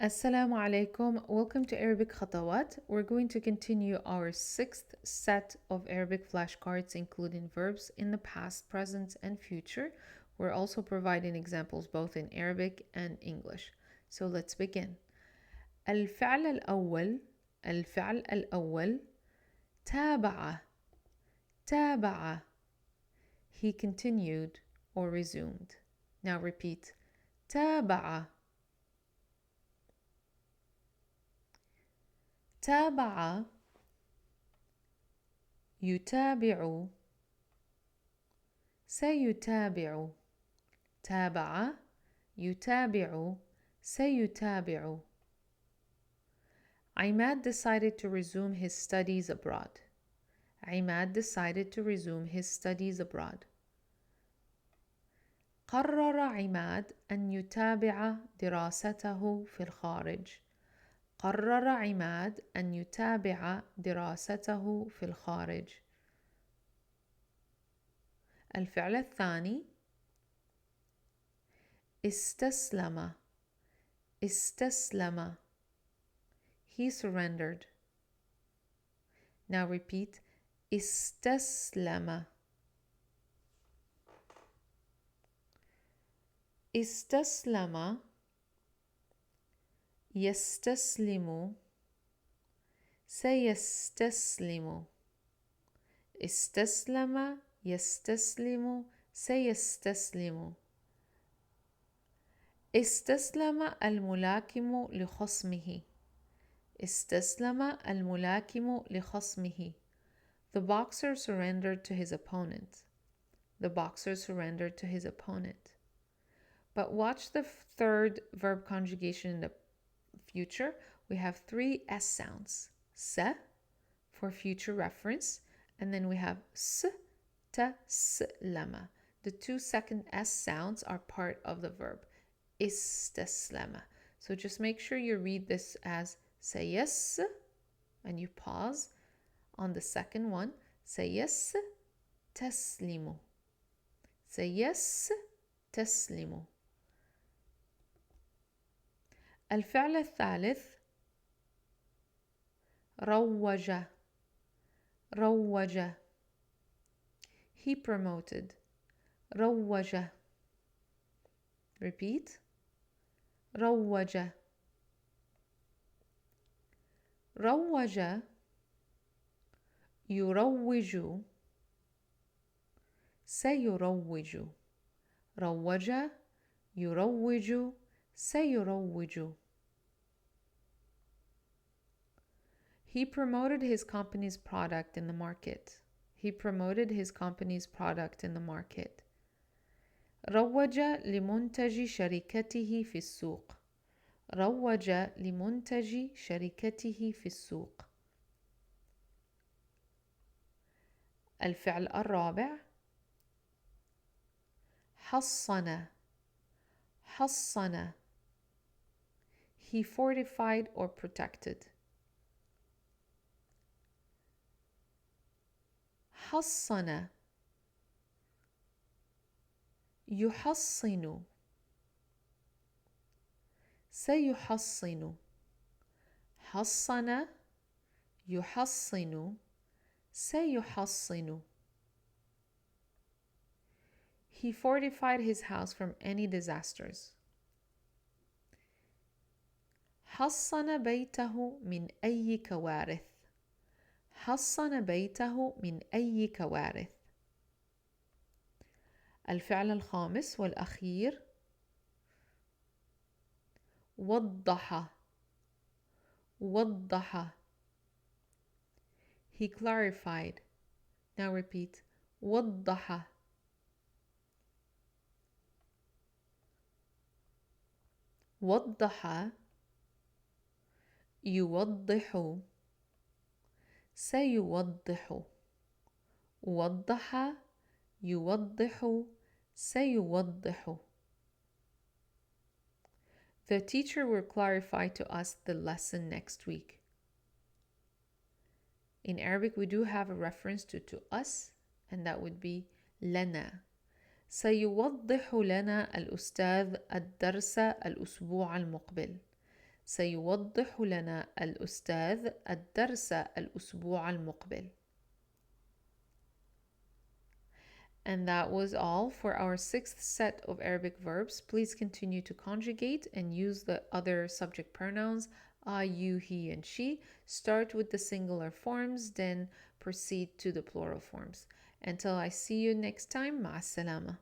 Assalamu alaikum. Welcome to Arabic Khatawaat. We're going to continue our sixth set of Arabic flashcards, including verbs in the past, present, and future. We're also providing examples both in Arabic and English. So let's begin. الفعل الأول تابع تابع. He continued or resumed. Now repeat. تابع تابع يتابع سيتابع تابع يتابع سيتابع. Imad decided to resume his studies abroad. Imad decided to resume his studies abroad. قرر عماد أن يتابع دراسته في الخارج. قرر عماد أن يتابع دراسته في الخارج. الفعل الثاني استسلم استسلم. He surrendered. Now repeat. استسلم استسلم يستسلم سيستسلم. استسلم يستسلم سيستسلم. استسلم الملاكم لخصمه. استسلم الملاكم لخصمه. The boxer surrendered to his opponent. The boxer surrendered to his opponent. But watch the third verb conjugation in the future. We have three S sounds. Se for future reference, and then we have s, ta, s, lama. The two second S sounds are part of the verb. Istaslama. So just make sure you read this as say yes, and you pause on the second one. Say yes, taslimu. Say yes, taslimu. الفعل الثالث روج روج. He promoted. روج. Repeat. روج. روج يروج سيروج. روج يروج سيروج. He promoted his company's product in the market. He promoted his company's product in the market. روج لمنتج شركته في السوق. روج لمنتج شركته في السوق. الفعل الرابع حصن حصن. He fortified or protected. حصن يحصن سيحصن. حصن يحصن سيحصن. He fortified his house from any disasters. حصن بيته من أي كوارث. حصن بيته من أي كوارث. الفعل الخامس والأخير وضح وضح. He clarified. Now repeat. وضح. وضح يوضح سيوضح. وضح يوضح سيوضح. The teacher will clarify to us the lesson next week. In Arabic, we do have a reference to us, and that would be لنا. سيوضح لنا الأستاذ الدرس الأسبوع المقبل. سيوضح لنا الأستاذ الدرس الأسبوع المقبل. And that was all for our sixth set of Arabic verbs. Please continue to conjugate and use the other subject pronouns I, you, he, and she. Start with the singular forms, then proceed to the plural forms. Until I see you next time, مع السلامة.